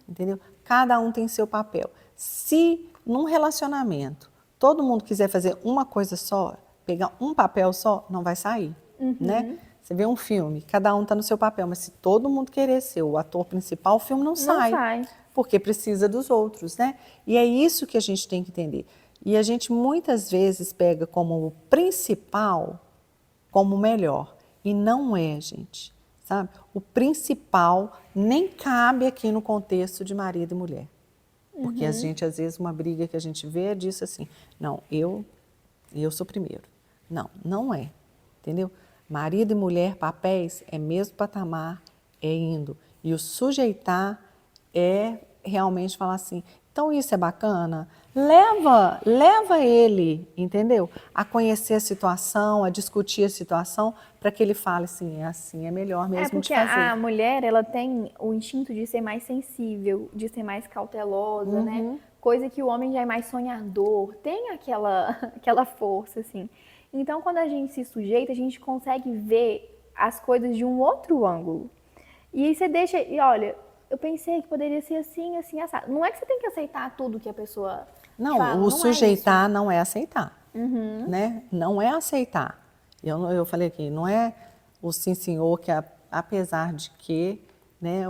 [SPEAKER 2] entendeu? Cada um tem seu papel. Se num relacionamento todo mundo quiser fazer uma coisa só, pegar um papel só, não vai sair, né? Você vê um filme, cada um está no seu papel, mas se todo mundo querer ser o ator principal, o filme não sai. Porque precisa dos outros, né? E é isso que a gente tem que entender. E a gente muitas vezes pega como principal, como melhor. E não é, gente, sabe? O principal nem cabe aqui no contexto de marido e mulher. Porque a gente, às vezes, uma briga que a gente vê é disso assim, não, eu sou primeiro. Não, não é. entendeu? Marido e mulher, papéis, é mesmo patamar, é indo. E o sujeitar é realmente falar assim, então isso é bacana? Leva ele, entendeu? A conhecer a situação, a discutir a situação, para que ele fale assim, é melhor
[SPEAKER 1] É
[SPEAKER 2] mesmo de
[SPEAKER 1] porque
[SPEAKER 2] fazer.
[SPEAKER 1] a mulher, ela tem o instinto de ser mais sensível, de ser mais cautelosa, né? Coisa que o homem já é mais sonhador, tem aquela força, assim. Então, quando a gente se sujeita, a gente consegue ver as coisas de um outro ângulo. E aí você deixa, e olha, eu pensei que poderia ser assim, assim, assado. Não é que você tem que aceitar tudo que a pessoa
[SPEAKER 2] Não,
[SPEAKER 1] fala,
[SPEAKER 2] o
[SPEAKER 1] não é isso.
[SPEAKER 2] sujeitar não é aceitar, né? Não é aceitar. Eu falei aqui, não é o sim senhor que apesar de que, né,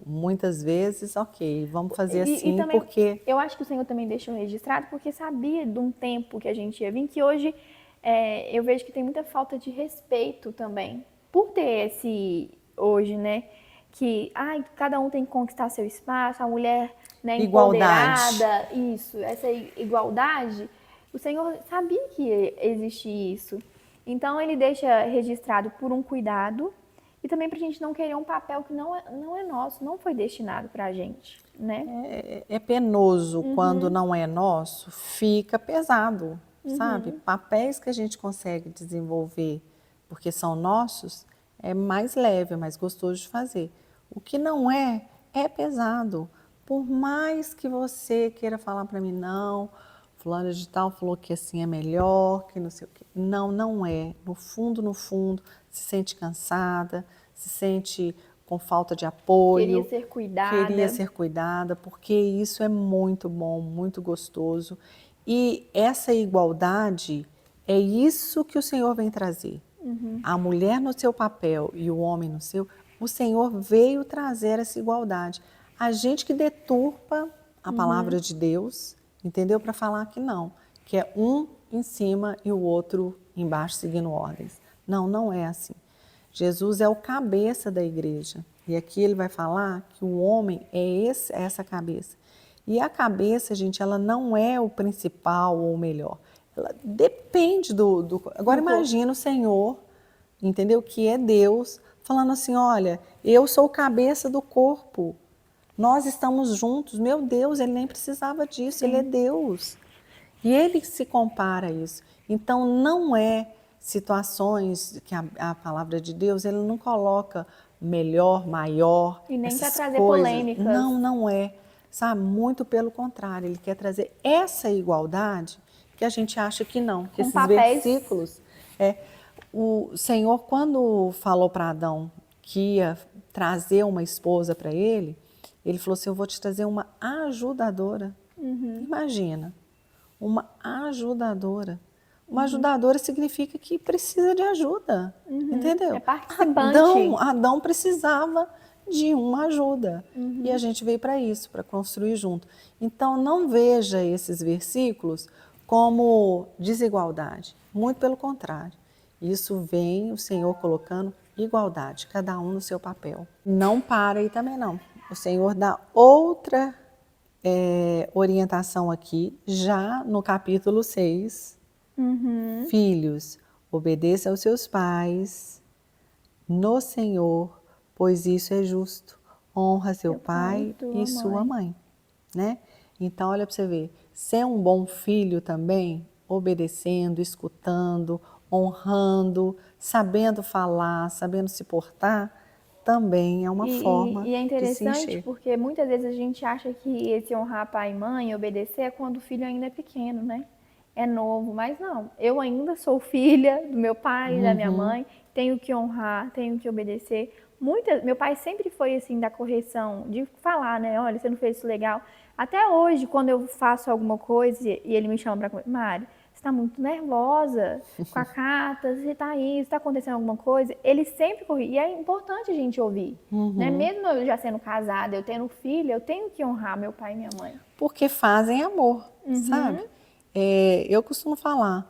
[SPEAKER 2] muitas vezes, ok, vamos fazer
[SPEAKER 1] E
[SPEAKER 2] assim
[SPEAKER 1] também,
[SPEAKER 2] porque
[SPEAKER 1] eu acho que o Senhor também deixou registrado porque sabia de um tempo que a gente ia vir, que hoje eu vejo que tem muita falta de respeito também. Por ter hoje, né, que ai, cada um tem que conquistar seu espaço, a mulher, né,
[SPEAKER 2] igualdade.
[SPEAKER 1] empoderada, isso, essa igualdade, o Senhor sabia que ia existir isso. Então ele deixa registrado por um cuidado e também para a gente não querer um papel que não é nosso, não foi destinado para a gente, né?
[SPEAKER 2] É penoso quando não é nosso, fica pesado, sabe? Papéis que a gente consegue desenvolver porque são nossos, é mais leve, é mais gostoso de fazer. O que não é, é pesado. Por mais que você queira falar para mim, não, fulano de tal falou que assim é melhor, que não sei o quê. Não, não é. No fundo, se sente cansada, se sente com falta de
[SPEAKER 1] Queria
[SPEAKER 2] apoio,
[SPEAKER 1] ser
[SPEAKER 2] queria
[SPEAKER 1] cuidada.
[SPEAKER 2] ser cuidada, porque isso é muito bom, muito gostoso. E essa igualdade é isso que o Senhor vem trazer. A mulher no seu papel e o homem no seu, o Senhor veio trazer essa igualdade. A gente que deturpa a palavra de Deus, entendeu? Para falar que não, que é um em cima e o outro embaixo seguindo ordens. Não, não é assim. Jesus é o cabeça da igreja. E aqui ele vai falar que o homem é essa cabeça. E a cabeça, gente, ela não é o principal ou o melhor. Ela depende Agora
[SPEAKER 1] Do corpo.
[SPEAKER 2] imagina o Senhor, entendeu? Que é Deus, falando assim, olha, eu sou o cabeça do corpo. Nós estamos juntos. Meu Deus, ele nem precisava disso, ele é
[SPEAKER 1] Sim.
[SPEAKER 2] Deus. E ele se compara a isso. Então, não é situações que a palavra de Deus, ele não coloca melhor, maior,
[SPEAKER 1] E nem para
[SPEAKER 2] essas
[SPEAKER 1] trazer
[SPEAKER 2] coisas.
[SPEAKER 1] polêmicas
[SPEAKER 2] Não, não é. Sabe? Muito pelo contrário, ele quer trazer essa igualdade que a gente acha que não, que
[SPEAKER 1] com
[SPEAKER 2] esses
[SPEAKER 1] papéis.
[SPEAKER 2] versículos. O Senhor, quando falou para Adão que ia trazer uma esposa para ele falou assim: eu vou te trazer uma ajudadora. Imagina, uma ajudadora. Uma ajudadora significa que precisa de ajuda,
[SPEAKER 1] É
[SPEAKER 2] entendeu?
[SPEAKER 1] participante.
[SPEAKER 2] Adão precisava de uma ajuda. E a gente veio para isso, para construir junto. Então, não veja esses versículos como desigualdade. Muito pelo contrário. Isso vem o Senhor colocando igualdade, cada um no seu papel. Não para aí também não. O Senhor dá outra orientação aqui, já no capítulo 6. Filhos, obedeça aos seus pais no Senhor, pois isso é justo. Honra seu
[SPEAKER 1] Seu pai e
[SPEAKER 2] pai
[SPEAKER 1] tua
[SPEAKER 2] e sua
[SPEAKER 1] mãe.
[SPEAKER 2] mãe, né? Então, olha para você ver, ser um bom filho também, obedecendo, escutando, honrando, sabendo falar, sabendo se portar, também é uma forma
[SPEAKER 1] E é
[SPEAKER 2] de se
[SPEAKER 1] interessante
[SPEAKER 2] encher.
[SPEAKER 1] porque muitas vezes a gente acha que esse honrar pai e mãe, obedecer, é quando o filho ainda é pequeno, né? É novo, mas não. Eu ainda sou filha do meu pai e da minha mãe, tenho que honrar, tenho que obedecer. Meu pai sempre foi assim da correção, de falar, né? Olha, você não fez isso legal. Até hoje, quando eu faço alguma coisa e ele me chama para comer, Mari, você está muito nervosa com a carta, você está aí, está acontecendo alguma coisa. Ele sempre corrige. E é importante a gente ouvir. Né? Mesmo eu já sendo casada, eu tendo filha, eu tenho que honrar meu pai e minha mãe.
[SPEAKER 2] Porque fazem amor, sabe? Eu costumo falar,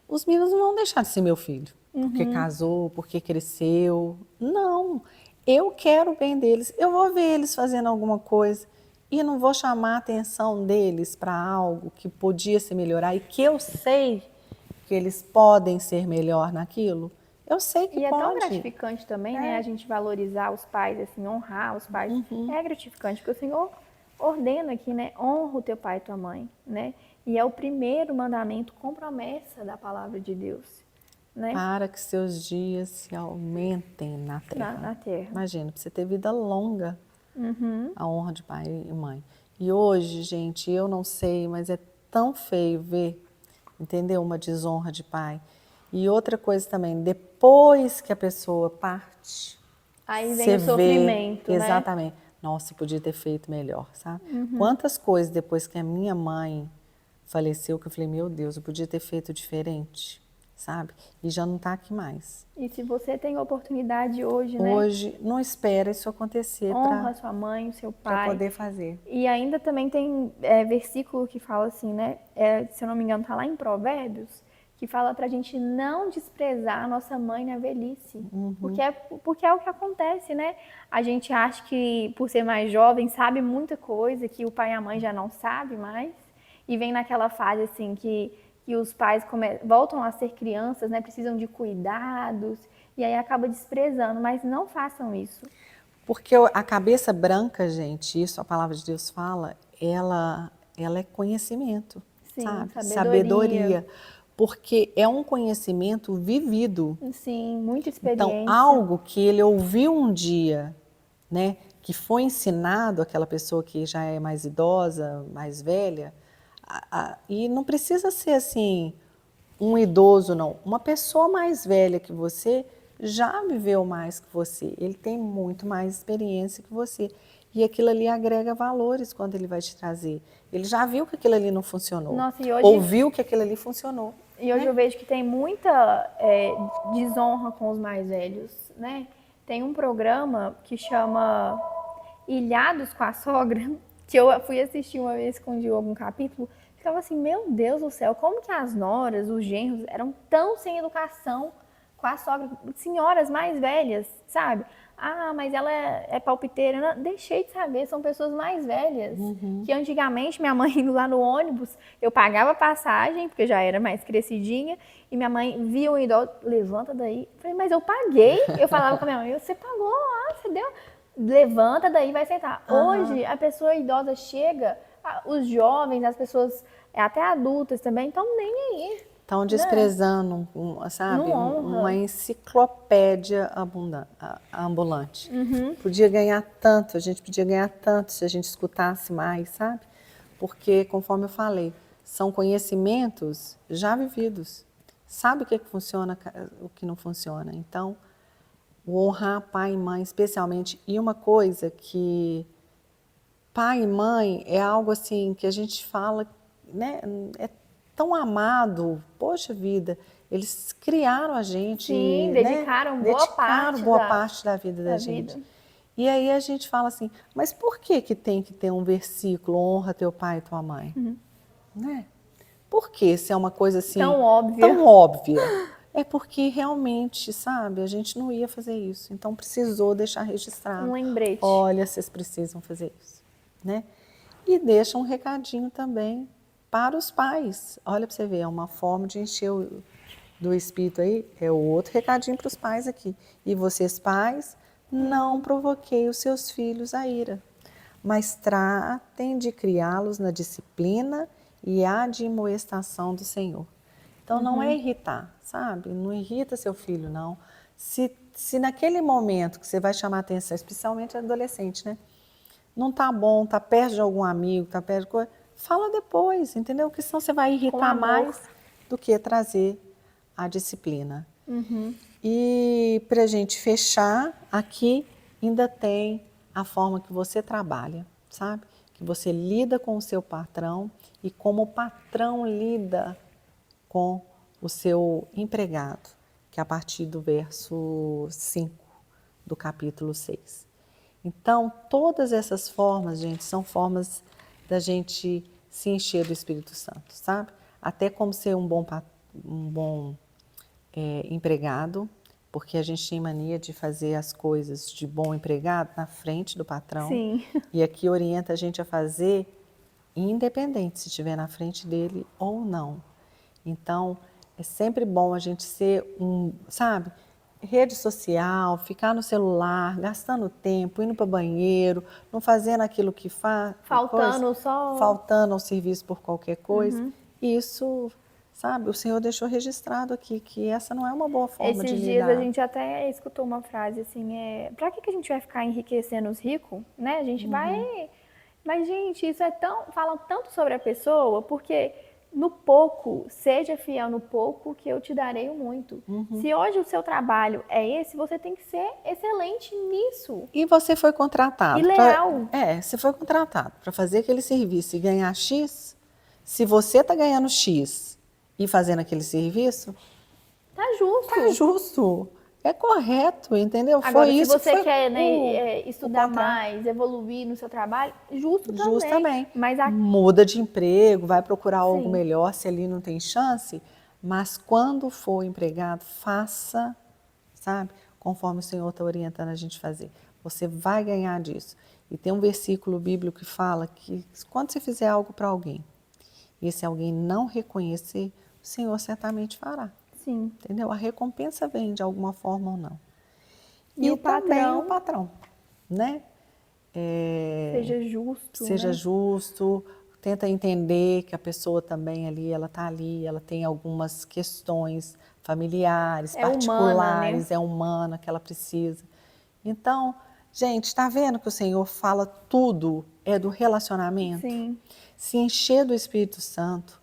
[SPEAKER 2] os meninos não vão deixar de ser meu filho, porque casou, porque cresceu. Não, eu quero o bem deles. Eu vou ver eles fazendo alguma coisa e não vou chamar a atenção deles para algo que podia se melhorar e que eu sei que eles podem ser melhor naquilo. Eu sei que
[SPEAKER 1] E é tão
[SPEAKER 2] pode.
[SPEAKER 1] gratificante também, né? A gente valorizar os pais, assim, honrar os pais. É gratificante, porque o Senhor ordena aqui, né? Honra o teu pai e tua mãe, né? E é o primeiro mandamento com promessa da palavra de Deus, né?
[SPEAKER 2] Para que seus dias se aumentem na terra.
[SPEAKER 1] Na terra.
[SPEAKER 2] Imagina, para você ter vida longa,
[SPEAKER 1] Uhum.
[SPEAKER 2] a honra de pai e mãe. E hoje, gente, eu não sei, mas é tão feio ver, entendeu? Uma desonra de pai. E outra coisa também, depois que a pessoa parte,
[SPEAKER 1] Aí vem
[SPEAKER 2] você
[SPEAKER 1] o
[SPEAKER 2] vê
[SPEAKER 1] sofrimento, né?
[SPEAKER 2] exatamente, nossa, podia ter feito melhor, sabe? Quantas coisas depois que a minha mãe faleceu que eu falei, meu Deus, eu podia ter feito diferente, sabe? E já não está aqui mais.
[SPEAKER 1] E se você tem oportunidade hoje, né?
[SPEAKER 2] Hoje, não espera isso acontecer
[SPEAKER 1] Honra sua mãe, o seu
[SPEAKER 2] para
[SPEAKER 1] pai.
[SPEAKER 2] poder fazer.
[SPEAKER 1] E ainda também tem versículo que fala assim, né? Se eu não me engano, tá lá em Provérbios, que fala pra gente não desprezar a nossa mãe na velhice. Porque é o que acontece, né? A gente acha que, por ser mais jovem, sabe muita coisa que o pai e a mãe já não sabem mais. E vem naquela fase, assim, que os pais voltam a ser crianças, né? Precisam de cuidados. E aí acaba desprezando. Mas não façam isso.
[SPEAKER 2] Porque a cabeça branca, gente, isso a palavra de Deus fala, ela é conhecimento,
[SPEAKER 1] Sim,
[SPEAKER 2] sabe?
[SPEAKER 1] sabedoria.
[SPEAKER 2] Porque é um conhecimento vivido.
[SPEAKER 1] Sim, muita
[SPEAKER 2] Então,
[SPEAKER 1] experiência.
[SPEAKER 2] algo que ele ouviu um dia, né, que foi ensinado àquela pessoa que já é mais idosa, mais velha, e não precisa ser assim, um idoso, não. Uma pessoa mais velha que você já viveu mais que você. Ele tem muito mais experiência que você. E aquilo ali agrega valores quando ele vai te trazer. Ele já viu que aquilo ali não funcionou.
[SPEAKER 1] Nossa, e hoje,
[SPEAKER 2] Ouviu que aquilo ali funcionou.
[SPEAKER 1] eu vejo que tem muita desonra com os mais velhos, né? Tem um programa que chama Ilhados com a Sogra, que eu fui assistir uma vez com o Diogo um capítulo, ficava assim, meu Deus do céu, como que as noras, os genros eram tão sem educação com a sogra, senhoras mais velhas, sabe? Ah, mas ela é palpiteira. Não, deixei de saber, são pessoas mais velhas. Que antigamente, minha mãe indo lá no ônibus, eu pagava passagem, porque já era mais crescidinha, e minha mãe via um idoso, levanta daí. Eu falei, mas eu paguei. Eu falava com a minha mãe, você pagou lá, você deu. Levanta daí, vai sentar. Hoje, a pessoa idosa chega, os jovens, as pessoas, até adultas também, estão nem aí.
[SPEAKER 2] Estão desprezando, sabe,
[SPEAKER 1] Não honra.
[SPEAKER 2] uma enciclopédia ambulante. Podia ganhar tanto, a gente podia ganhar tanto se a gente escutasse mais, sabe? Porque, conforme eu falei, são conhecimentos já vividos. Sabe o que funciona, o que não funciona. Então, o honrar pai e mãe, especialmente. E uma coisa que pai e mãe é algo assim que a gente fala, né? É tão amado, poxa vida, eles criaram a gente,
[SPEAKER 1] Sim,
[SPEAKER 2] né?
[SPEAKER 1] dedicaram
[SPEAKER 2] Boa parte da vida da gente.
[SPEAKER 1] vida.
[SPEAKER 2] E aí a gente fala assim, mas por que que tem que ter um versículo, honra teu pai e tua mãe? Né? Por que se é uma coisa assim
[SPEAKER 1] Tão óbvia.
[SPEAKER 2] tão óbvia? É porque realmente, sabe, a gente não ia fazer isso. Então precisou deixar registrado.
[SPEAKER 1] Um lembrete.
[SPEAKER 2] Olha, vocês precisam fazer isso, né? E deixa um recadinho também para os pais. Olha para você ver, é uma forma de encher do espírito aí, é outro recadinho para os pais aqui. E vocês pais, não provoquei os seus filhos a ira, mas tratem de criá-los na disciplina e admoestação do Senhor. Então não é irritar, sabe? Não irrita seu filho, não. Se naquele momento que você vai chamar atenção, especialmente adolescente, né? Não tá bom, tá perto de algum amigo, tá perto de coisa, fala depois, entendeu? Porque senão você vai irritar mais do que trazer a disciplina. E para a gente fechar, aqui ainda tem a forma que você trabalha, sabe? Que você lida com o seu patrão e como o patrão lida com o seu empregado, que é a partir do verso 5 do capítulo 6. Então, todas essas formas, gente, são formas da gente se encher do Espírito Santo, sabe? Até como ser um bom empregado, porque a gente tem mania de fazer as coisas de bom empregado na frente do patrão.
[SPEAKER 1] Sim.
[SPEAKER 2] E aqui orienta a gente a fazer independente se estiver na frente dele ou não. Então, é sempre bom a gente ser sabe? rede social, ficar no celular, gastando tempo, indo para o banheiro, não fazendo aquilo que faz,
[SPEAKER 1] Faltando só.
[SPEAKER 2] faltando ao serviço por qualquer coisa.
[SPEAKER 1] Uhum.
[SPEAKER 2] Isso, sabe, o Senhor deixou registrado aqui que essa não é uma boa forma de
[SPEAKER 1] Esses dias a
[SPEAKER 2] lidar.
[SPEAKER 1] gente até escutou uma frase assim, pra que a gente vai ficar enriquecendo os ricos, né? A gente vai... Mas, gente, isso fala tanto sobre a pessoa, porque no pouco, seja fiel no pouco, que eu te darei o muito. Se hoje o seu trabalho é esse, você tem que ser excelente nisso.
[SPEAKER 2] E você foi contratado.
[SPEAKER 1] E leal.
[SPEAKER 2] Você foi contratado para fazer aquele serviço e ganhar X. Se você está ganhando X e fazendo aquele serviço,
[SPEAKER 1] Tá justo.
[SPEAKER 2] tá justo. É correto, entendeu?
[SPEAKER 1] Agora,
[SPEAKER 2] foi
[SPEAKER 1] se
[SPEAKER 2] isso
[SPEAKER 1] você
[SPEAKER 2] que foi
[SPEAKER 1] quer, né,
[SPEAKER 2] o
[SPEAKER 1] estudar
[SPEAKER 2] contrato.
[SPEAKER 1] mais, evoluir no seu trabalho, justo também.
[SPEAKER 2] Justo também.
[SPEAKER 1] Mas
[SPEAKER 2] Muda de emprego, vai procurar algo
[SPEAKER 1] Sim.
[SPEAKER 2] melhor se ali não tem chance. Mas quando for empregado, faça, sabe, conforme o Senhor está orientando a gente fazer. Você vai ganhar disso. E tem um versículo bíblico que fala que quando você fizer algo para alguém, e se alguém não reconhecer, o Senhor certamente fará.
[SPEAKER 1] Sim.
[SPEAKER 2] Entendeu? A recompensa vem de alguma forma ou não.
[SPEAKER 1] E o
[SPEAKER 2] também
[SPEAKER 1] patrão,
[SPEAKER 2] o patrão, né?
[SPEAKER 1] seja justo,
[SPEAKER 2] Seja
[SPEAKER 1] né?
[SPEAKER 2] justo, tenta entender que a pessoa também ali, ela está ali, ela tem algumas questões familiares,
[SPEAKER 1] É humana,
[SPEAKER 2] particulares,
[SPEAKER 1] né?
[SPEAKER 2] é humana que ela precisa. Então, gente, está vendo que o Senhor fala tudo é do relacionamento?
[SPEAKER 1] Sim.
[SPEAKER 2] Se encher do Espírito Santo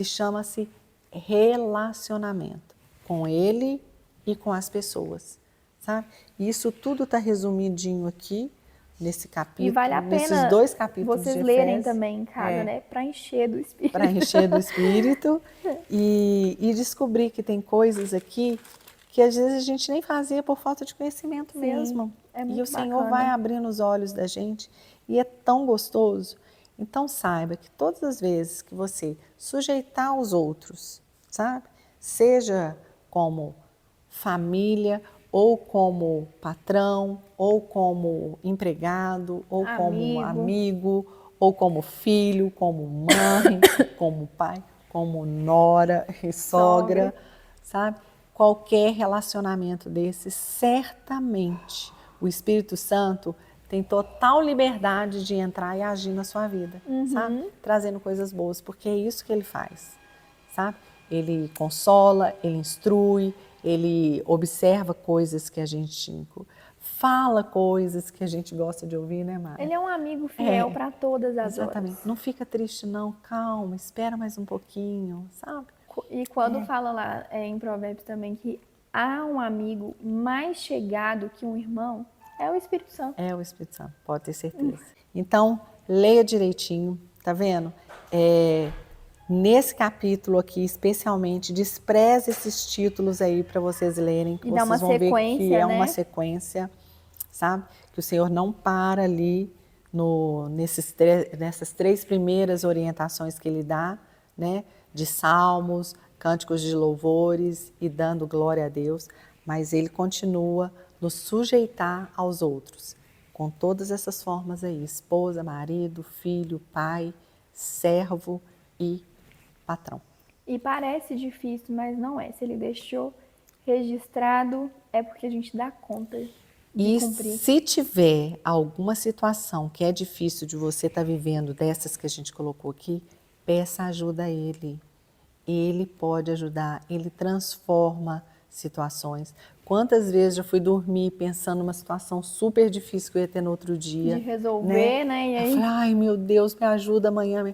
[SPEAKER 2] chama-se relacionamento com Ele e com as pessoas, sabe? E isso tudo está resumidinho aqui nesse capítulo,
[SPEAKER 1] E vale a
[SPEAKER 2] nesses
[SPEAKER 1] pena
[SPEAKER 2] 2 capítulos
[SPEAKER 1] vocês
[SPEAKER 2] de
[SPEAKER 1] lerem
[SPEAKER 2] Efésios.
[SPEAKER 1] também em casa, né? Para encher do Espírito.
[SPEAKER 2] Para encher do Espírito e descobrir que tem coisas aqui que às vezes a gente nem fazia por falta de conhecimento
[SPEAKER 1] Sim,
[SPEAKER 2] mesmo.
[SPEAKER 1] é
[SPEAKER 2] E
[SPEAKER 1] muito
[SPEAKER 2] o Senhor
[SPEAKER 1] bacana.
[SPEAKER 2] vai abrindo os olhos da gente e é tão gostoso. Então saiba que todas as vezes que você sujeitar os outros, sabe? Seja como família, ou como patrão, ou como empregado, ou como amigo, ou como filho, como mãe, como pai, como nora e sogra, sabe? Qualquer relacionamento desse, certamente o Espírito Santo tem total liberdade de entrar e agir na sua vida, sabe? Trazendo coisas boas, porque é isso que ele faz, sabe? Ele consola, ele instrui, ele observa coisas que a gente fala, coisas que a gente gosta de ouvir, né, Mari?
[SPEAKER 1] Ele é um amigo fiel para todas as
[SPEAKER 2] Exatamente.
[SPEAKER 1] horas.
[SPEAKER 2] Não fica triste não, calma, espera mais um pouquinho, sabe?
[SPEAKER 1] E quando fala lá em Provérbios também que há um amigo mais chegado que um irmão, é o Espírito Santo.
[SPEAKER 2] É o Espírito Santo, pode ter certeza. Então, leia direitinho, tá vendo? Nesse capítulo aqui, especialmente, despreze esses títulos aí para vocês lerem, que
[SPEAKER 1] E dá
[SPEAKER 2] vocês
[SPEAKER 1] uma
[SPEAKER 2] vão ver que
[SPEAKER 1] sequência,
[SPEAKER 2] é
[SPEAKER 1] né?
[SPEAKER 2] uma sequência, sabe? Que o Senhor não para ali nessas 3 primeiras orientações que Ele dá, né? De salmos, cânticos de louvores e dando glória a Deus, mas Ele continua nos sujeitar aos outros, com todas essas formas aí, esposa, marido, filho, pai, servo e patrão.
[SPEAKER 1] E parece difícil, mas não é. Se ele deixou registrado, é porque a gente dá conta de cumprir.
[SPEAKER 2] Se tiver alguma situação que é difícil de você estar vivendo, dessas que a gente colocou aqui, peça ajuda a Ele. Ele pode ajudar, Ele transforma situações. Quantas vezes eu fui dormir pensando numa situação super difícil que eu ia ter no outro dia.
[SPEAKER 1] De resolver, né? E aí...
[SPEAKER 2] Eu falei, ai meu Deus, me ajuda amanhã.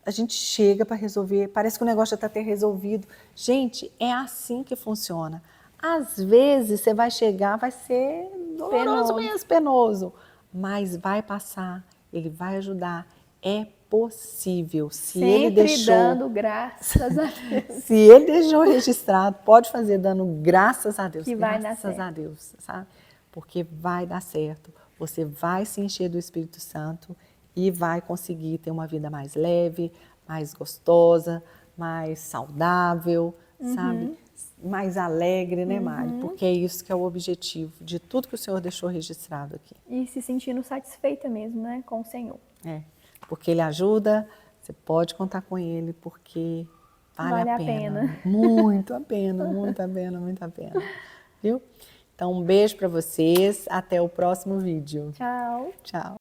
[SPEAKER 2] A gente chega para resolver, parece que o negócio já está até resolvido. Gente, é assim que funciona. Às vezes você vai chegar, vai ser doloroso mesmo, penoso, mas vai passar, Ele vai ajudar. É possível. Se Ele deixou,
[SPEAKER 1] dando graças a Deus.
[SPEAKER 2] Se Ele deixou registrado, pode fazer dando graças a Deus.
[SPEAKER 1] Que vai dar certo.
[SPEAKER 2] Graças a Deus, sabe? Porque vai dar certo. Você vai se encher do Espírito Santo e vai conseguir ter uma vida mais leve, mais gostosa, mais saudável, sabe? Mais alegre, né, Mari? Porque é isso que é o objetivo de tudo que o Senhor deixou registrado aqui.
[SPEAKER 1] E se sentindo satisfeita mesmo, né, com o Senhor.
[SPEAKER 2] Porque Ele ajuda, você pode contar com Ele, porque vale a pena. Muito a pena, muito a pena, muito a pena. viu? Então, um beijo para vocês, até o próximo vídeo.
[SPEAKER 1] Tchau.
[SPEAKER 2] Tchau.